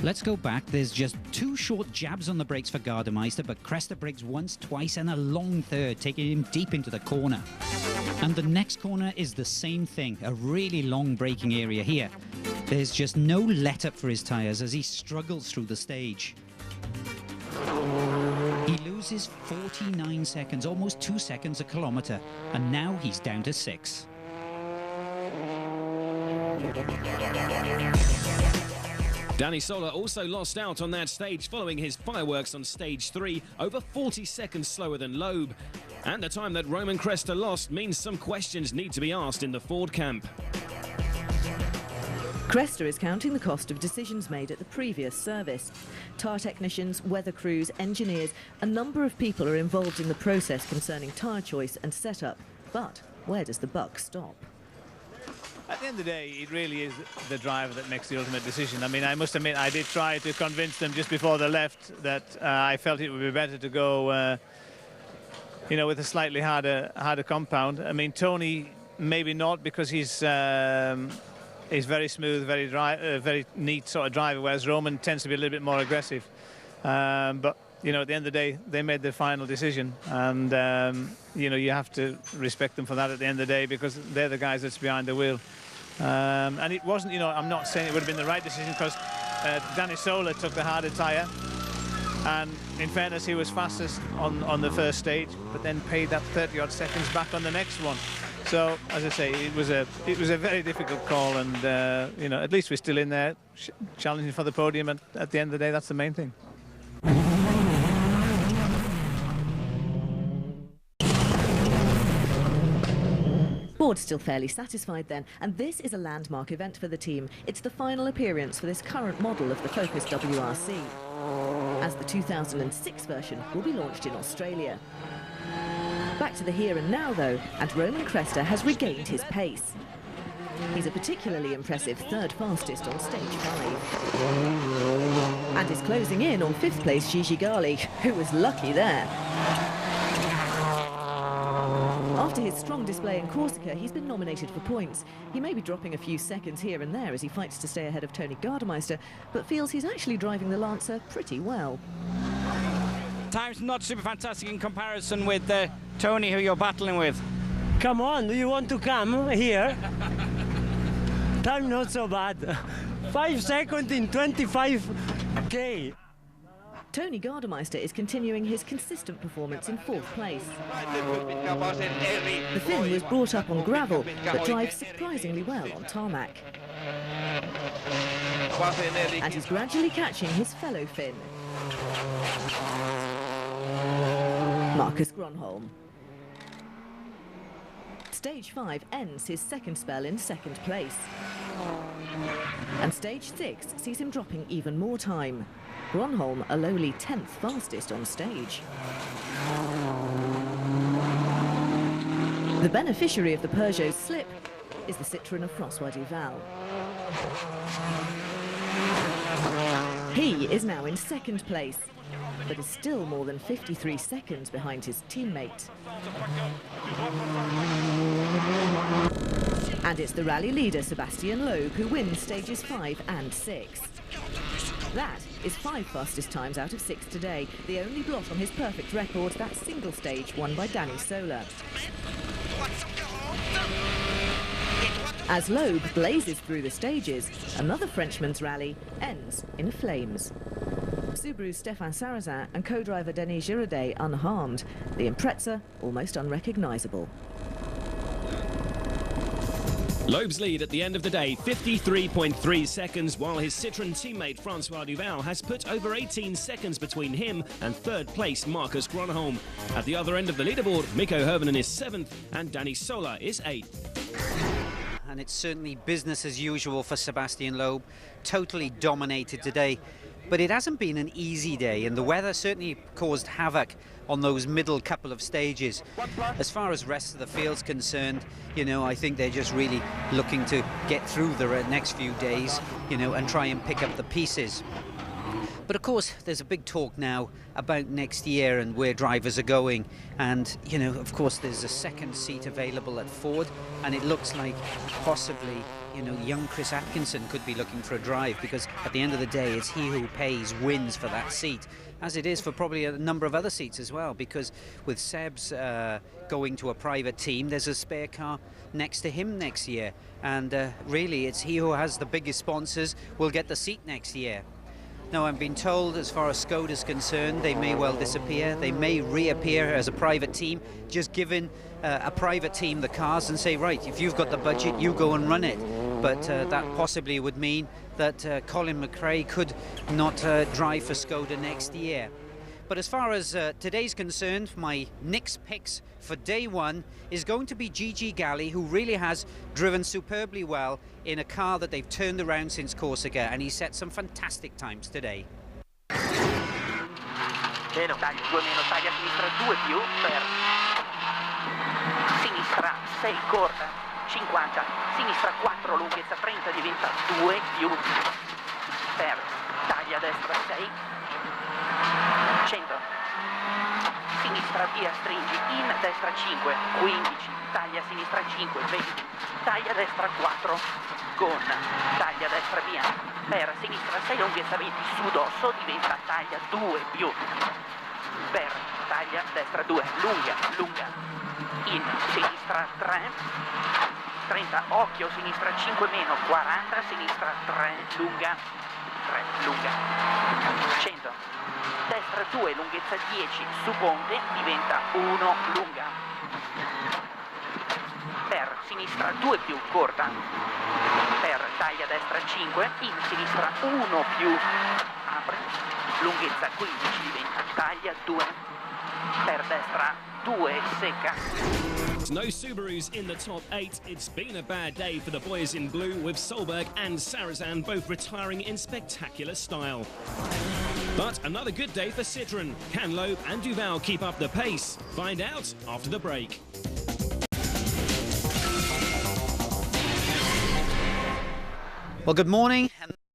Let's go back. There's just 2 short jabs on the brakes for Gardemeister, but Cresta brakes once, twice, and a long third, taking him deep into the corner. And the next corner is the same thing, a really long braking area here. There's just no let-up for his tyres as he struggles through the stage. He loses 49 seconds, almost 2 seconds a kilometre, and now he's down to 6. Dani Sola also lost out on that stage following his fireworks on stage 3, over 40 seconds slower than Loeb. And the time that Roman Cresta lost means some questions need to be asked in the Ford camp. Cresta is counting the cost of decisions made at the previous service. Tyre technicians, weather crews, engineers, a number of people are involved in the process concerning tyre choice and setup. But where does the buck stop? At the end of the day, it really is the driver that makes the ultimate decision. I mean, I must admit, I did try to convince them just before they left that I felt it would be better to go, you know, with a slightly harder compound. I mean, Tony, maybe not, because he's very smooth, very neat sort of driver, whereas Roman tends to be a little bit more aggressive. But, you know, at the end of the day, they made their final decision. And, you know, you have to respect them for that at the end of the day, because they're the guys that's behind the wheel. And it wasn't, you know, I'm not saying it would have been the right decision, because Dani Sola took the harder tyre. And in fairness, he was fastest on the first stage, but then paid that 30-odd seconds back on the next one. So, as I say, it was a very difficult call, and you know, at least we're still in there challenging for the podium, and at the end of the day, that's the main thing. Ford's still fairly satisfied then, and this is a landmark event for the team. It's the final appearance for this current model of the Focus WRC, as the 2006 version will be launched in Australia. Back to the here and now though, and Roman Cresta has regained his pace. He's a particularly impressive third fastest on stage 5. And is closing in on 5th place Gigi Gali, who was lucky there. After his strong display in Corsica, he's been nominated for points. He may be dropping a few seconds here and there as he fights to stay ahead of Tony Gardemeister, but feels he's actually driving the Lancer pretty well. Time's not super fantastic in comparison with Tony, who you're battling with. Come on, do you want to come here? Time not so bad. 5 seconds in 25K. Tony Gardemeister is continuing his consistent performance in 4th place. The Finn was brought up on gravel, but drives surprisingly well on tarmac. And he's gradually catching his fellow Finn, Marcus Gronholm. Stage 5 ends his second spell in 2nd place. And stage 6 sees him dropping even more time. Gronholm a lowly 10th fastest on stage. The beneficiary of the Peugeot's slip is the Citroën of François Duval. He is now in 2nd place, but is still more than 53 seconds behind his teammate. And it's the rally leader, Sébastien Loeb, who wins stages 5 and 6. That is 5 fastest times out of 6 today, the only blot on his perfect record, that single stage won by Dani Sola. As Loeb blazes through the stages, another Frenchman's rally ends in flames. Subaru's Stéphane Sarrazin and co-driver Denis Giraudet unharmed, the Impreza almost unrecognisable. Loeb's lead at the end of the day, 53.3 seconds, while his Citroën teammate François Duval has put over 18 seconds between him and 3rd place Marcus Gronholm. At the other end of the leaderboard, Mikko Hirvonen is 7th and Dani Sola is 8th. And it's certainly business as usual for Sébastien Loeb, totally dominated today. But it hasn't been an easy day, and the weather certainly caused havoc on those middle couple of stages. As far as rest of the field's concerned, you know, I think they're just really looking to get through the next few days, you know, and try and pick up the pieces. But of course, there's a big talk now about next year and where drivers are going. And, you know, of course, there's a second seat available at Ford, and it looks like possibly, you know, young Chris Atkinson could be looking for a drive, because at the end of the day, it's he who pays wins for that seat, as it is for probably a number of other seats as well, because with Seb's going to a private team, there's a spare car next to him next year. And really, it's he who has the biggest sponsors will get the seat next year. Now, I've been told, as far as Skoda is concerned, they may well disappear. They may reappear as a private team, just giving a private team the cars and say, right, if you've got the budget, you go and run it. But that possibly would mean that Colin McRae could not drive for Skoda next year. But as far as today's concerned, my Nick's picks for day one is going to be Gigi Galli, who really has driven superbly well in a car that they've turned around since Corsica, and he set some fantastic times today. Bene, taglio 2 meno, taglia a sinistra 2 più, per sinistra 6 corta, 50, sinistra 4 lunghezza 30 diventa 2 più, per taglia a destra 6, 100, sinistra via stringi, in destra 5, 15, taglia a sinistra 5, 20, taglia a destra 4, con taglia a destra via, per sinistra 6 lunghezza 20, su dosso diventa taglia 2 più, per taglia a destra 2, lunga, lunga, in sinistra 3, 30, occhio, sinistra 5 meno, 40, sinistra 3, lunga, 3, lunga, 100, destra 2, lunghezza 10, su ponte diventa 1, lunga, per sinistra 2 più, corta, per taglia destra 5, in sinistra 1 più, apre, lunghezza 15 diventa taglia 2, per destra 2, secca. No Subarus in the top 8. It's been a bad day for the boys in blue, with Solberg and Sarrazin both retiring in spectacular style. But another good day for Citroën. Can Loeb and Duval keep up the pace? Find out after the break. Well, good morning, and